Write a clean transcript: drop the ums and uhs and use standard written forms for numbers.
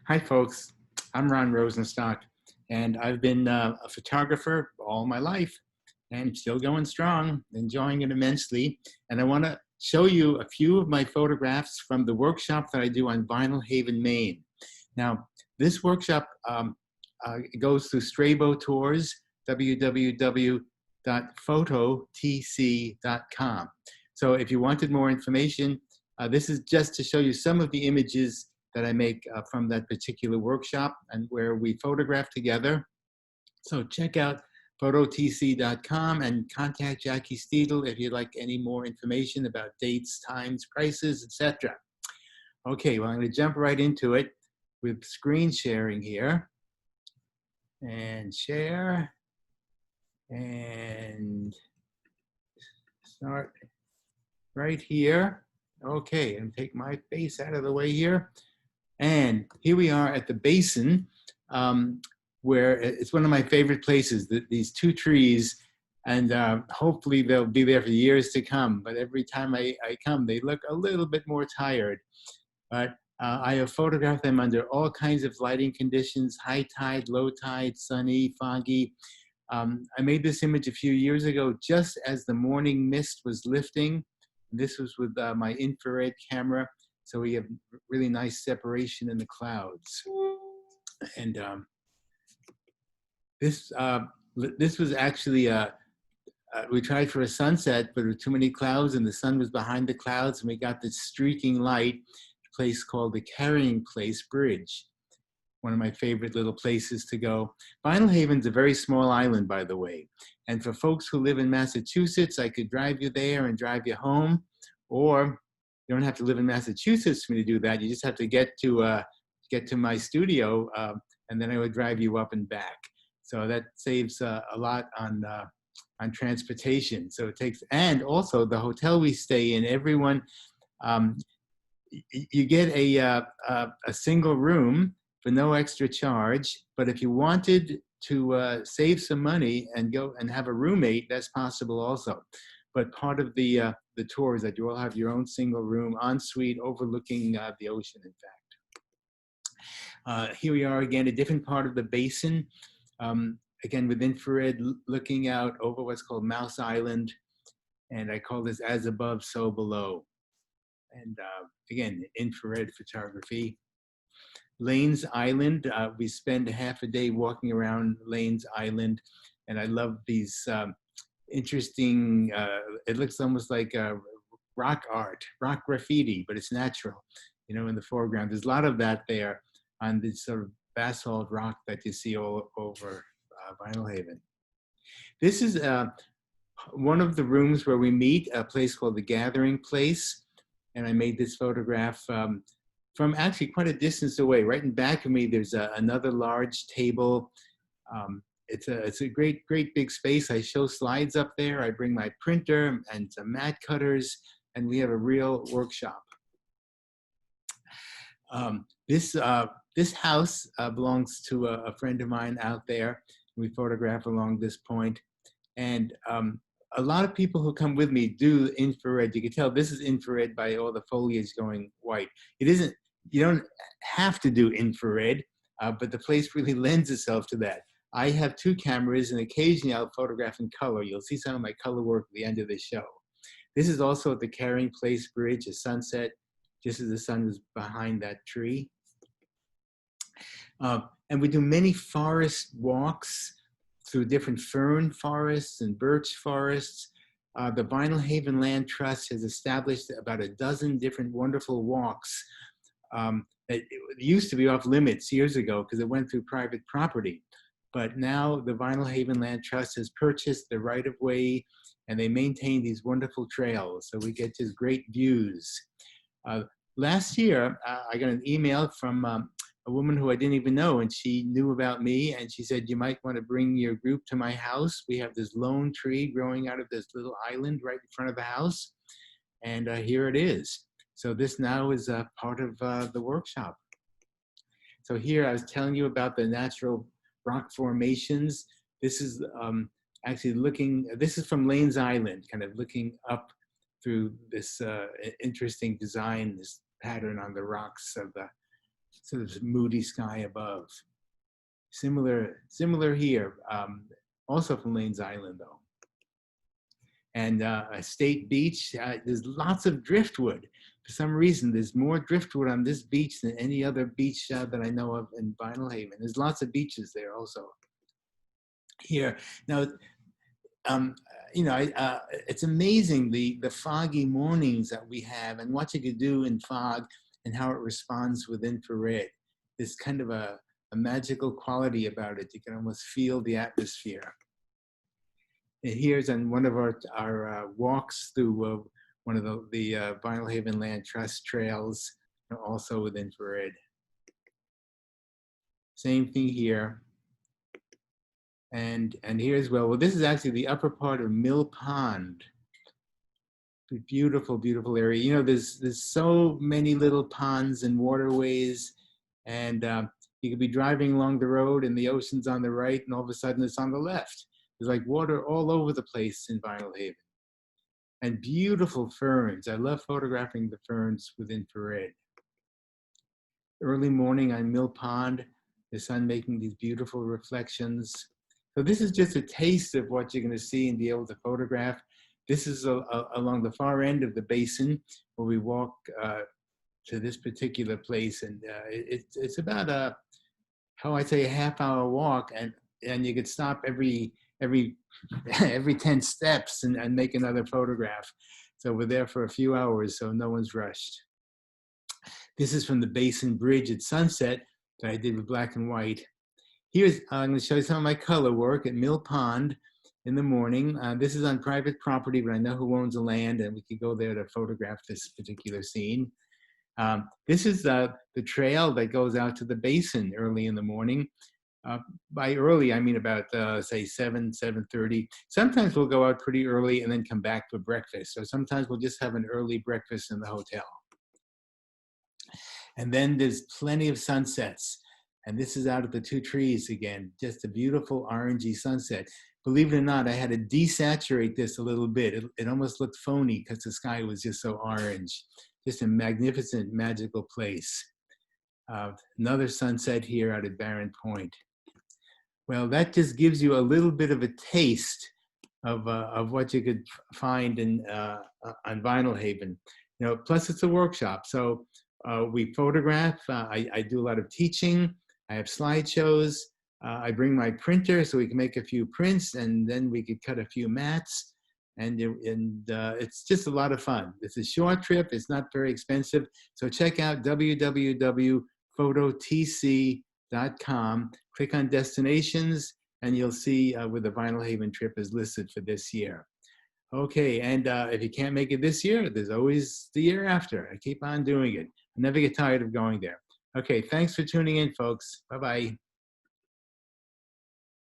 Hi, folks. I'm Ron Rosenstock, and I've been a photographer all my life and still going strong, enjoying it immensely. And I want to show you a few of my photographs from the workshop that I do on Vinalhaven, Maine. Now, this workshop goes through Strabo Tours, www.phototc.com. So if you wanted more information, this is just to show you some of the images that I make from that particular workshop and where we photograph together. So check out phototc.com and contact Jackie Steedle if you'd like any more information about dates, times, prices, etc. Okay, well, I'm going to jump right into it with screen sharing here. And share. And start right here. Okay, and take my face out of the way here. And here we are at the basin, where it's one of my favorite places, these two trees, and hopefully they'll be there for years to come. But every time I come, they look a little bit more tired. But I have photographed them under all kinds of lighting conditions, high tide, low tide, sunny, foggy. I made this image a few years ago just as the morning mist was lifting. This was with my infrared camera. So we have really nice separation in the clouds. And this was actually, we tried for a sunset, but there were too many clouds and the sun was behind the clouds, and we got this streaking light, a place called the Carrying Place Bridge. One of my favorite little places to go. Vinalhaven's a very small island, by the way. And for folks who live in Massachusetts, I could drive you there and drive you home, or you don't have to live in Massachusetts for me to do that. You just have to get to my studio, and then I would drive you up and back. So that saves a lot on transportation. So it takes, and also the hotel we stay in, everyone, you get a single room for no extra charge. But if you wanted to save some money and go and have a roommate, that's possible also. But part of the tour is that you all have your own single room, ensuite, overlooking the ocean, in fact. Here we are again, a different part of the basin. Again, with infrared looking out over what's called Mouse Island. And I call this as above, so below. And again, infrared photography. Lane's Island, we spend half a day walking around Lane's Island. And I love these interesting, it looks almost like rock art, rock graffiti, but it's natural, you know, in the foreground. There's a lot of that there on this sort of basalt rock that you see all over Vinalhaven. This is one of the rooms where we meet, a place called the Gathering Place. And I made this photograph from actually quite a distance away. Right in back of me, there's another large table. It's a great big space. I show slides up there. I bring my printer and some mat cutters, and we have a real workshop. This house belongs to a friend of mine out there. We photograph along this point. And a lot of people who come with me do infrared. You can tell this is infrared by all the foliage going white. It isn't, you don't have to do infrared, but the place really lends itself to that. I have two cameras, and occasionally I'll photograph in color. You'll see some of my color work at the end of the show. This is also at the Carrying Place Bridge, a sunset, just as the sun was behind that tree. And we do many forest walks through different fern forests and birch forests. The Vinalhaven Land Trust has established about a dozen different wonderful walks. It used to be off limits years ago because it went through private property. But now the Vinalhaven Land Trust has purchased the right-of-way, and they maintain these wonderful trails. So we get just great views. Last year, I got an email from a woman who I didn't even know, and she knew about me, and she said, you might want to bring your group to my house. We have this lone tree growing out of this little island right in front of the house, and here it is. So this now is a part of the workshop. So here I was telling you about the natural rock formations. This is actually looking, this is from Lane's Island, kind of looking up through this interesting design, this pattern on the rocks of sort of moody sky above. Similar here, also from Lanes Island though. And a state beach, there's lots of driftwood. For some reason, there's more driftwood on this beach than any other beach that I know of in Vinalhaven. There's lots of beaches there also. Here, now, you know, it's amazing the foggy mornings that we have and what you could do in fog and how it responds with infrared. There's kind of a magical quality about it. You can almost feel the atmosphere. And here's on one of our walks through one of the Vinalhaven Land Trust trails, also with infrared. Same thing here. And here as well. Well, this is actually the upper part of Mill Pond. Beautiful, beautiful area. You know, there's so many little ponds and waterways, and you could be driving along the road and the ocean's on the right, and all of a sudden it's on the left. There's like water all over the place in Vinalhaven. And beautiful ferns. I love photographing the ferns with infrared. Early morning on Mill Pond, the sun making these beautiful reflections. So this is just a taste of what you're going to see and be able to photograph. This is along the far end of the basin where we walk to this particular place. And it's about how I'd say a half-hour walk, and you could stop every 10 steps and make another photograph. So we're there for a few hours, so no one's rushed. This is from the Basin Bridge at sunset that I did with black and white. Here's, I'm going to show you some of my color work at Mill Pond in the morning. This is on private property, but I know who owns the land, and we could go there to photograph this particular scene. This is the trail that goes out to the basin early in the morning. By early, I mean about, say, 7:30. Sometimes we'll go out pretty early and then come back for breakfast. So sometimes we'll just have an early breakfast in the hotel. And then there's plenty of sunsets. And this is out of the two trees again, just a beautiful orangey sunset. Believe it or not, I had to desaturate this a little bit. It almost looked phony because the sky was just so orange. Just a magnificent, magical place. Another sunset here out at Barron Point. Well, that just gives you a little bit of a taste of what you could find on Vinalhaven. You know, plus it's a workshop. So we photograph, I do a lot of teaching, I have slideshows, I bring my printer so we can make a few prints, and then we could cut a few mats, and it's just a lot of fun. It's a short trip, it's not very expensive, so check out www.phototc.com, click on destinations, and you'll see where the Vinalhaven trip is listed for this year. Okay, and if you can't make it this year, there's always the year after. I keep on doing it. I never get tired of going there. Okay, thanks for tuning in, folks. Bye-bye.